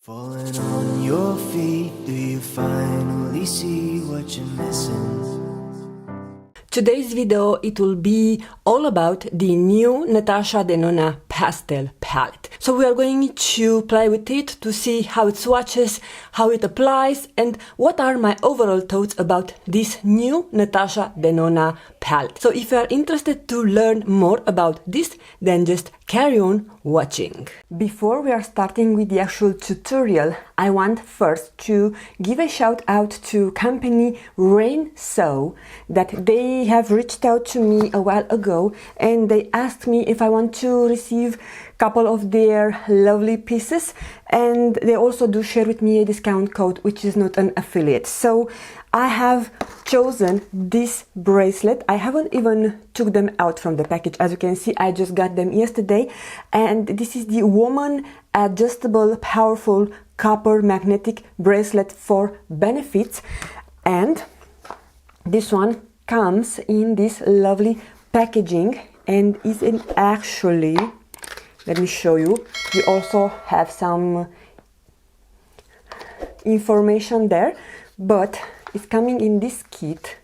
Falling on your feet, do you finally see what you're missing? Today's video, it will be all about the new Natasha Denona Pastel Palette. So we are going to play with it to see how it swatches, how it applies, and what are my overall thoughts about this new Natasha Denona palette. So if you are interested to learn more about this, then just carry on watching. Before we are starting with the actual tutorial, I want first to give a shout out to company Rainso, that they have reached out to me a while ago and they asked me if I want to receive a couple of their lovely pieces, and they also do share with me a discount code which is not an affiliate. So I have chosen this bracelet. I haven't even took them out from the package. As you can see, I just got them yesterday, and this is the woman adjustable powerful copper magnetic bracelet for benefits, and this one comes in this lovely packaging and is in actually, let me show you, we also have some information there, but it's coming in this kit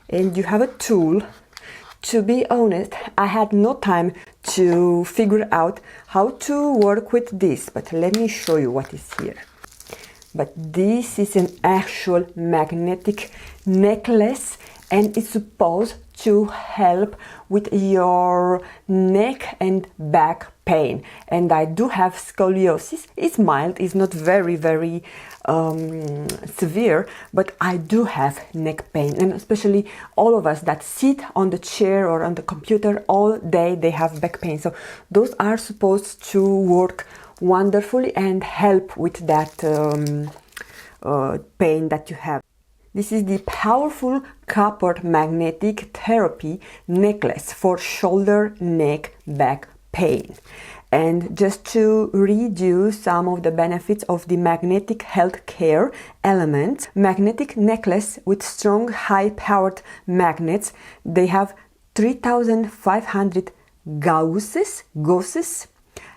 and you have a tool. To be honest, I had no time to figure out how to work with this, but let me show you what is here. But this is an actual magnetic necklace and it's supposed to help with your neck and back pain. And I do have scoliosis. It's mild, it's not very severe, but I do have neck pain, and especially all of us that sit on the chair or on the computer all day, they have back pain. So those are supposed to work wonderfully and help with that pain that you have. This is the powerful copper magnetic therapy necklace for shoulder, neck, back pain. And just to read you some of the benefits of the magnetic healthcare elements: magnetic necklace with strong high-powered magnets. They have 3,500 gausses,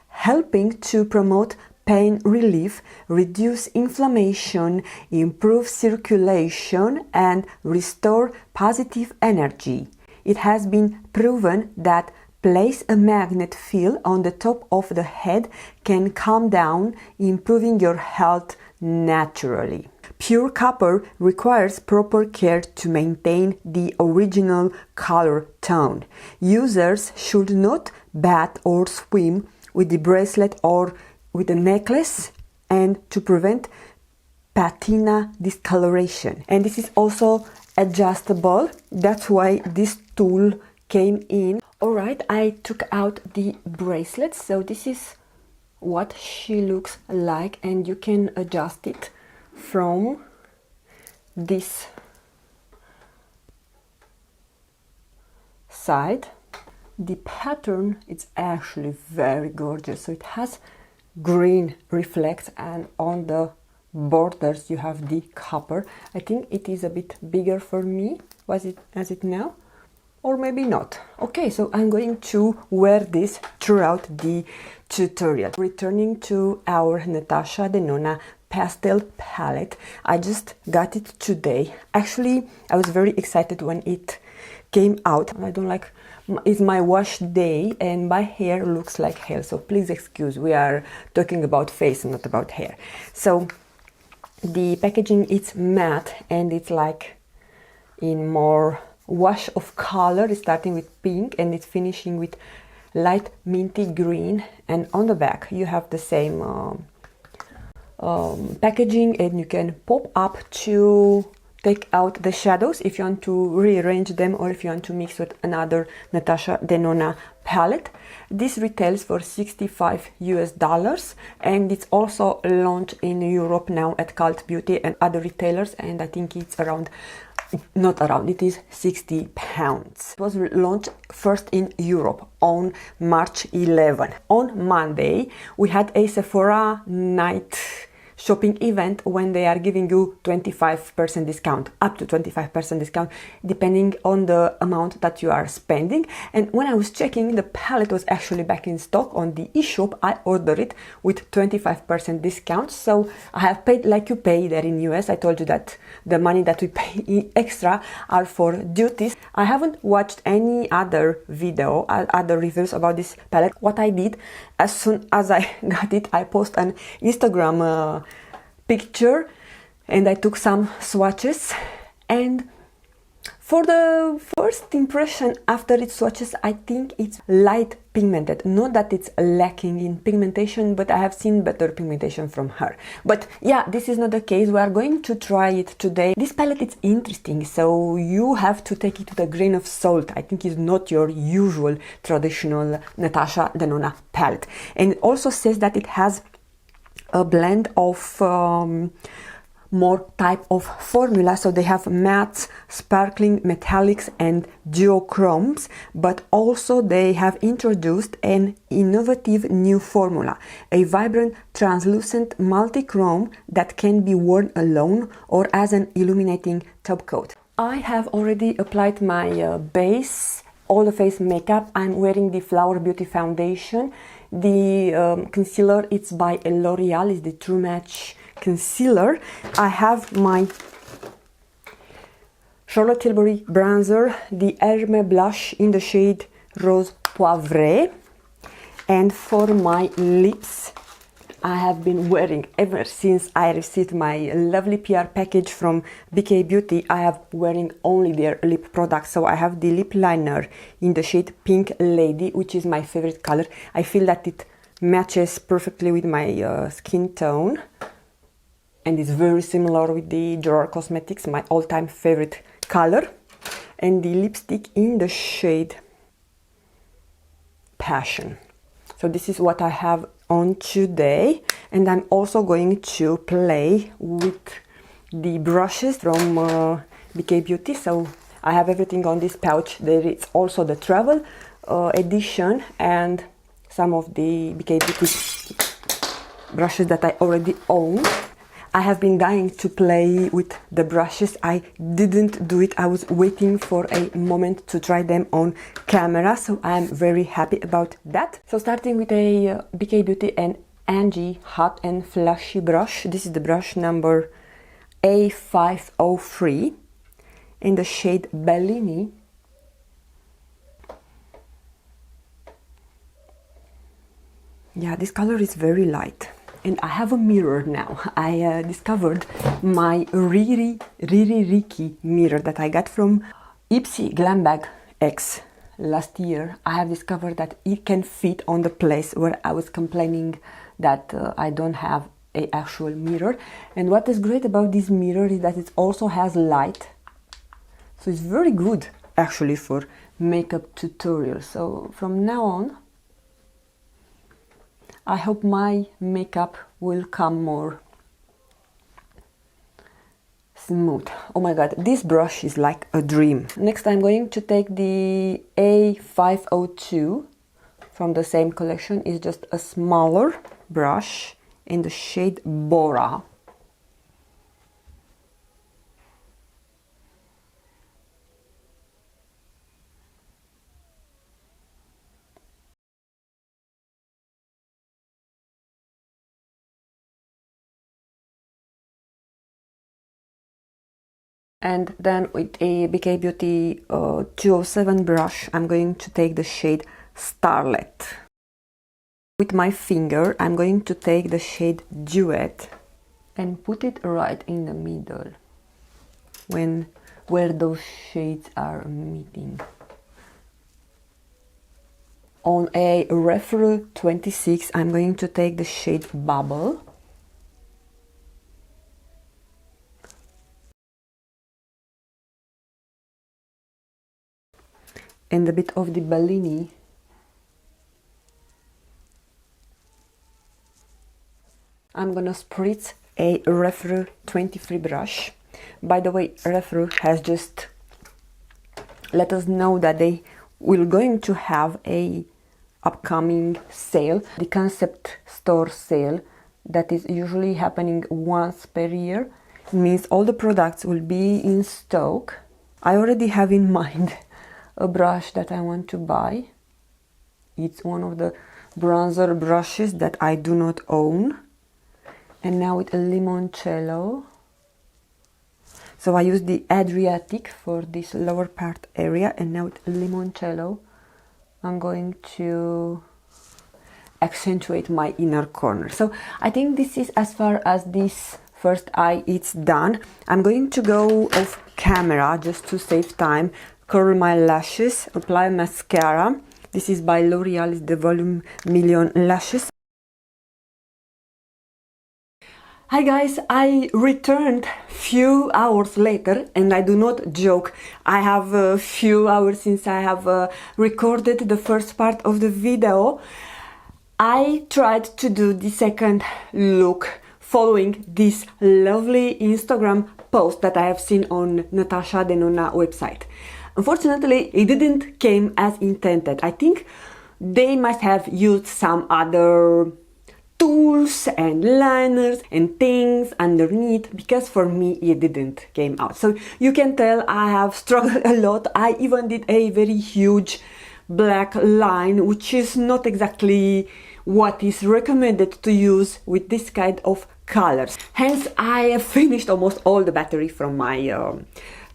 helping to promote pain relief, reduce inflammation, improve circulation, and restore positive energy. It has been proven that place a magnet field on the top of the head can calm down, improving your health naturally. Pure copper requires proper care to maintain the original color tone. Users should not bath or swim with the bracelet or with the necklace, and to prevent patina discoloration. And this is also adjustable, that's why this tool came in. Alright, I took out the bracelet, so this is what she looks like, and you can adjust it from this side. The pattern is actually very gorgeous, so it has green reflects, and on the borders you have the copper. I think it is a bit bigger for me. As it now? Or maybe not. Okay, so I'm going to wear this throughout the tutorial. Returning to our Natasha Denona Pastel Palette, I just got it today. Actually, I was very excited when it came out. I don't like, it's my wash day and my hair looks like hell, so please excuse, we are talking about face and not about hair. So the packaging is matte and it's like in more wash of color, starting with pink and it's finishing with light minty green, and on the back you have the same packaging, and you can pop up to take out the shadows if you want to rearrange them, or if you want to mix with another Natasha Denona palette. This retails for $65 US, and it's also launched in Europe now at Cult Beauty and other retailers, and I think it's around, not around, it is 60 pounds. It was launched first in Europe on March 11. On Monday we had a Sephora night shopping event when they are giving you 25% discount, up to 25% discount, depending on the amount that you are spending. And when I was checking, the palette was actually back in stock on the eShop. I ordered it with 25% discount, so I have paid like you pay there in US. I told you that the money that we pay extra are for duties. I haven't watched any other video, other reviews about this palette. What I did, as soon as I got it, I posted an Instagram picture and I took some swatches, and for the first impression after its swatches, I think it's light pigmented. Not that it's lacking in pigmentation, but I have seen better pigmentation from her. But yeah, this is not the case. We are going to try it today. This palette is interesting, so you have to take it with a grain of salt. I think it's not your usual traditional Natasha Denona palette. And it also says that it has a blend of more type of formula, so they have mattes, sparkling metallics and duochromes, but also they have introduced an innovative new formula, a vibrant translucent multi-chrome that can be worn alone or as an illuminating top coat. I have already applied my base, all the face makeup. I'm wearing the Flower Beauty foundation. The concealer, it's by Loreal, is the True Match concealer. I have my Charlotte Tilbury bronzer, the Hermès blush in the shade Rose Poivré. And for my lips, I have been wearing, ever since I received my lovely PR package from BK Beauty, I have wearing only their lip products. So I have the lip liner in the shade Pink Lady, which is my favorite color. I feel that it matches perfectly with my skin tone. And it's very similar with the Drawer Cosmetics, my all-time favorite color. And the lipstick in the shade Passion. So this is what I have on today. And I'm also going to play with the brushes from BK Beauty. So I have everything on this pouch. There is also the travel edition and some of the BK Beauty brushes that I already own. I have been dying to play with the brushes. I didn't do it. I was waiting for a moment to try them on camera, so I'm very happy about that. So starting with a BK Beauty and Angie Hot and Flashy brush. This is the brush number A503 in the shade Bellini. Yeah, this color is very light. And I have a mirror now. I discovered my Riri Riki mirror that I got from Ipsy Glam Bag X last year. I have discovered that it can fit on the place where I was complaining that I don't have an actual mirror. And what is great about this mirror is that it also has light. So it's very good actually for makeup tutorials. So from now on, I hope my makeup will come more smooth. Oh my god, this brush is like a dream. Next I'm going to take the A502 from the same collection. It's just a smaller brush in the shade Bora. And then with a BK Beauty 207 brush, I'm going to take the shade Starlet. With my finger, I'm going to take the shade Duet and put it right in the middle, where those shades are meeting. On a Referral 26, I'm going to take the shade Bubble. And a bit of the Bellini. I'm gonna spritz a Referral 23 brush. By the way, Referral has just let us know that they will going to have a upcoming sale, the concept store sale that is usually happening once per year. It means all the products will be in stock. I already have in mind a brush that I want to buy. It's one of the bronzer brushes that I do not own. And now with a limoncello. So I use the Adriatic for this lower part area, and now with limoncello I'm going to accentuate my inner corner. So I think this is as far as this first eye it's done. I'm going to go off camera just to save time, curl my lashes, apply mascara. This is by Loreal, it's the Volume Million Lashes. Hi guys, I returned few hours later, and I do not joke. I have a few hours since I have recorded the first part of the video. I tried to do the second look following this lovely Instagram post that I have seen on Natasha Denona website. Unfortunately, it didn't came as intended. I think they must have used some other tools and liners and things underneath, because for me it didn't came out. So you can tell I have struggled a lot. I even did a very huge black line, which is not exactly what is recommended to use with this kind of colors. Hence I have finished almost all the battery from my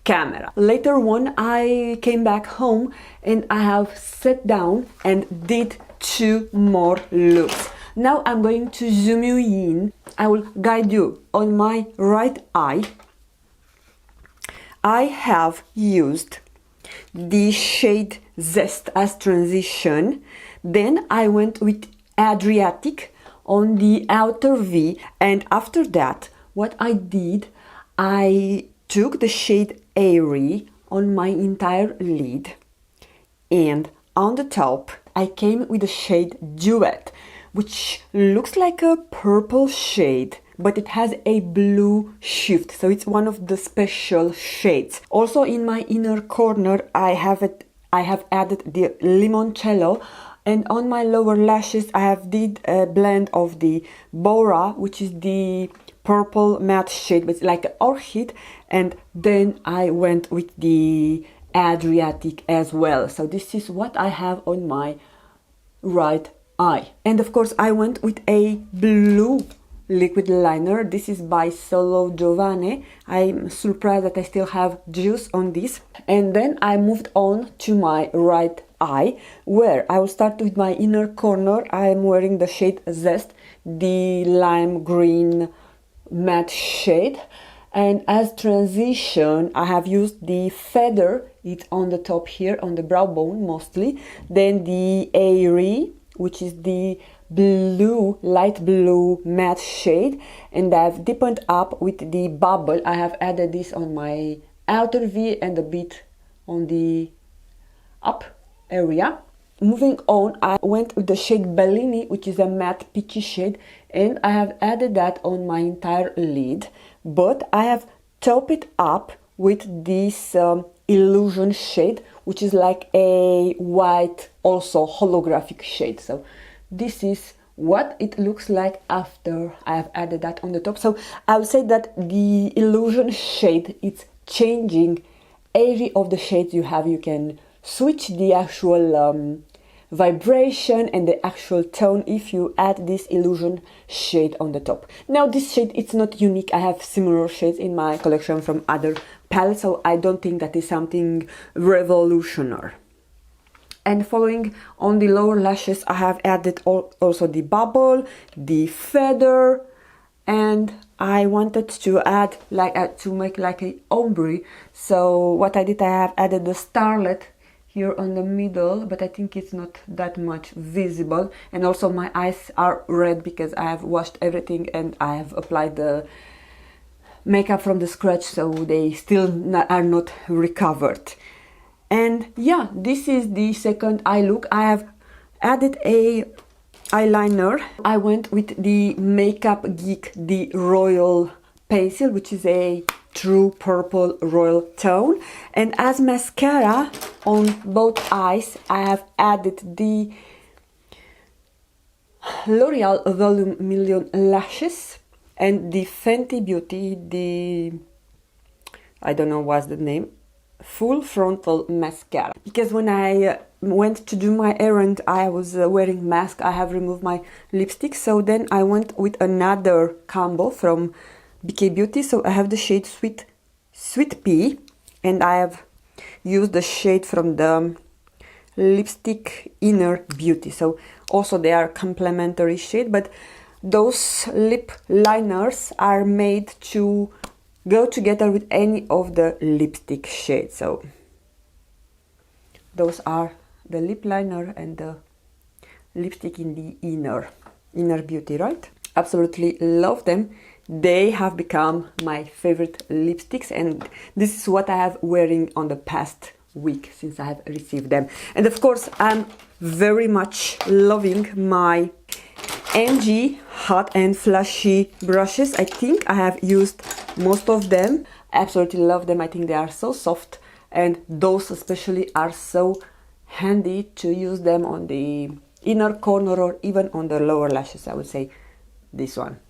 camera. Later on I came back home and I have sat down and did 2 more looks. Now I'm going to zoom you in. I will guide you. On my right eye, I have used the shade Zest as transition. Then I went with Adriatic on the outer V, and after that what I did, I took the shade Airy on my entire lid, and on the top I came with the shade Duet, which looks like a purple shade, but it has a blue shift, so it's one of the special shades. Also in my inner corner I have added the limoncello, and on my lower lashes I have did a blend of the Bora, which is the purple matte shade, but it's like an orchid, and then I went with the Adriatic as well. So this is what I have on my right eye. And of course I went with a blue liquid liner. This is by Solo Giovanni. I'm surprised that I still have juice on this. And then I moved on to my right eye, where I will start with my inner corner. I am wearing the shade Zest, the lime green matte shade, and as transition I have used the Feather. It's on the top here on the brow bone mostly, then the Airy, which is the blue, light blue matte shade, and I've deepened up with the Bubble. I have added this on my outer V and a bit on the up area. Moving on, I went with the shade Bellini, which is a matte peachy shade, and I have added that on my entire lid, but I have topped it up with this Illusion shade, which is like a white, also holographic shade. So this is what it looks like after I have added that on the top. So I would say that the Illusion shade, it's changing every of the shades you have. You can switch the actual vibration and the actual tone if you add this Illusion shade on the top. Now this shade, it's not unique. I have similar shades in my collection from other palettes, so I don't think that is something revolutionary. And following on the lower lashes, I have added also the Bubble, the Feather, and I wanted to add to make like a ombre. So what I did, I have added the Starlet here on the middle, but I think it's not that much visible. And also my eyes are red because I have washed everything and I have applied the makeup from the scratch, so they still are not recovered. And yeah, this is the second eye look. I have added a eyeliner. I went with the Makeup Geek, the Royal Pencil, which is a true purple royal tone. And as mascara on both eyes, I have added the L'Oreal Volume Million Lashes and the Fenty Beauty, I don't know what's the name, Full Frontal Mascara. Because when I went to do my errand, I was wearing mask. I have removed my lipstick, so then I went with another combo from BK Beauty. So I have the shade Sweet Pea, and I have used the shade from the lipstick Inner Beauty. So also they are complementary shade, but those lip liners are made to go together with any of the lipstick shades. So those are the lip liner and the lipstick in the Inner Beauty, right? Absolutely love them. They have become my favorite lipsticks, and this is what I have wearing on the past week since I have received them. And of course, I'm very much loving my MG Hot and Flashy brushes. I think I have used most of them. I absolutely love them. I think they are so soft, and those especially are so handy to use them on the inner corner or even on the lower lashes. I would say this one.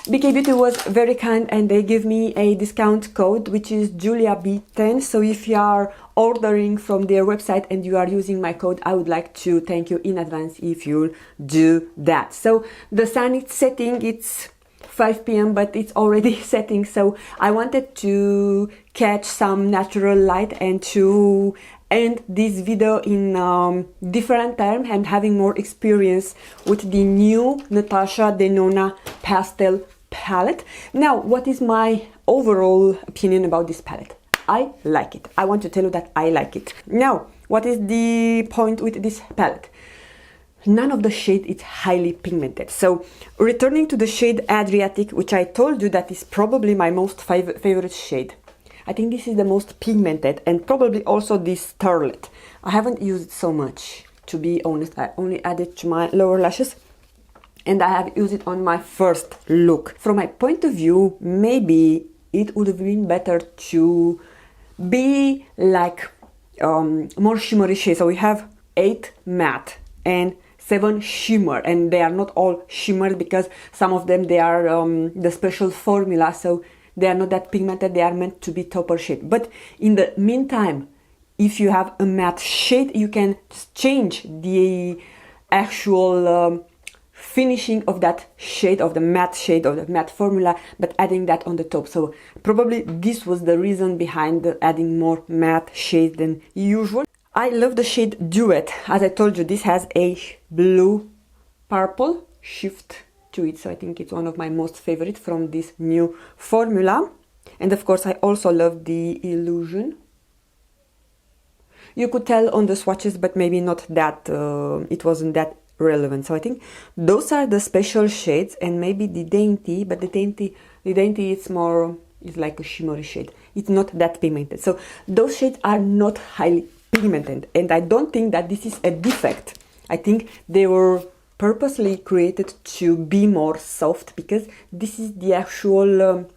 BK Beauty was very kind and they give me a discount code, which is JuliaB10. So if you are ordering from their website and you are using my code, I would like to thank you in advance if you do that. So the sun is setting, it's 5 p.m. but it's already setting, so I wanted to catch some natural light and to end this video in different time and having more experience with the new Natasha Denona Pastel Palette. Now, what is my overall opinion about this palette? I like it. I want to tell you that I like it. Now, what is the point with this palette? None of the shade is highly pigmented. So returning to the shade Adriatic, which I told you that is probably my most favorite shade. I think this is the most pigmented, and probably also this Starlet. I haven't used it so much, to be honest. I only added to my lower lashes, and I have used it on my first look. From my point of view, maybe it would have been better to be like more shimmery shades. So we have 8 matte and 7 shimmer, and they are not all shimmer because some of them they are the special formula, so they are not that pigmented. They are meant to be topper shade. But in the meantime, if you have a matte shade, you can change the actual finishing of that shade, of the matte formula, but adding that on the top. So probably this was the reason behind adding more matte shade than usual. I love the shade Duet. As I told you, this has a blue purple shift to it, so I think it's one of my most favorite from this new formula. And of course I also love the Illusion. You could tell on the swatches, but maybe not that it wasn't that relevant. So I think those are the special shades, and maybe the Dainty, but the Dainty is more, is like a shimmery shade. It's not that pigmented. So those shades are not highly pigmented, and I don't think that this is a defect. I think they were purposely created to be more soft, because this is the actual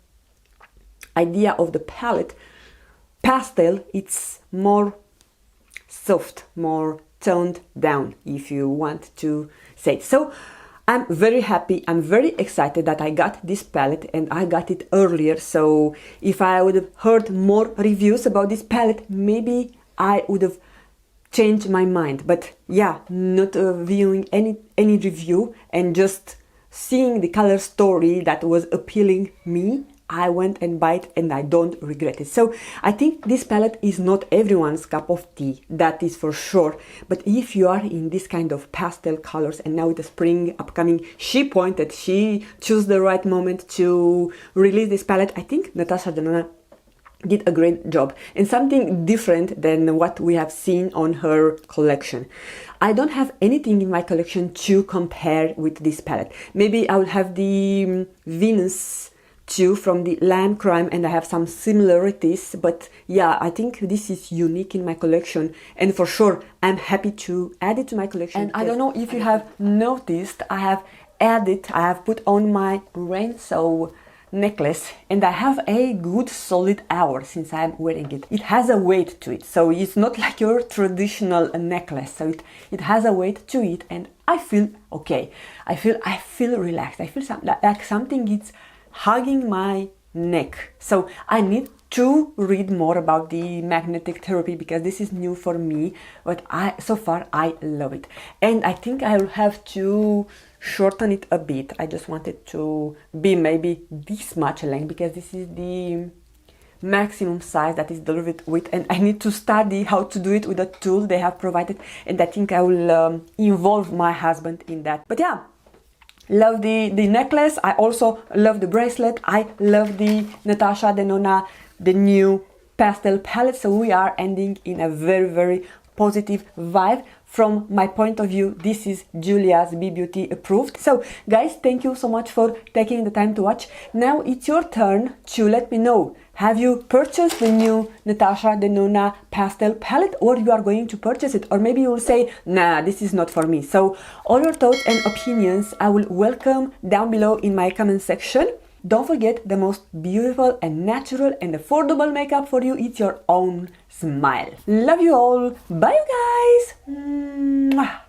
idea of the palette. Pastel, it's more soft, more toned down, if you want to say. So I'm very happy, I'm very excited that I got this palette, and I got it earlier. So if I would have heard more reviews about this palette, maybe I would have changed my mind. But yeah, not viewing any review and just seeing the color story that was appealing me, I went and bought it, and I don't regret it. So I think this palette is not everyone's cup of tea, that is for sure. But if you are in this kind of pastel colors, and now with the spring upcoming, she chose the right moment to release this palette. I think Natasha Denona did a great job, and something different than what we have seen on her collection. I don't have anything in my collection to compare with this palette. Maybe I will have the Venus 2 from the Lime Crime, and I have some similarities, but yeah, I think this is unique in my collection, and for sure I'm happy to add it to my collection. And I don't know if you have noticed, I have put on my Rainso necklace and I have a good solid hour since I'm wearing it. It has a weight to it, so it's not like your traditional necklace, so it has a weight to it, and I feel okay. I feel relaxed. I feel like something is hugging my neck. So I need to read more about the magnetic therapy because this is new for me, but so far I love it, and I think I'll have to shorten it a bit. I just want it to be maybe this much length because this is the maximum size that is delivered with, and I need to study how to do it with a tool they have provided, and I think I will involve my husband in that. But yeah, love the necklace. I also love the bracelet. I love the Natasha Denona, the new pastel palette. So we are ending in a very, very positive vibe. From my point of view, this is Julia's Be Beauty approved. So guys, thank you so much for taking the time to watch. Now it's your turn to let me know, have you purchased the new Natasha Denona Pastel Palette, or you are going to purchase it, or maybe you will say, nah, this is not for me. So all your thoughts and opinions I will welcome down below in my comment section. Don't forget, the most beautiful and natural and affordable makeup for you is your own smile. Love you all. Bye you guys. Mwah.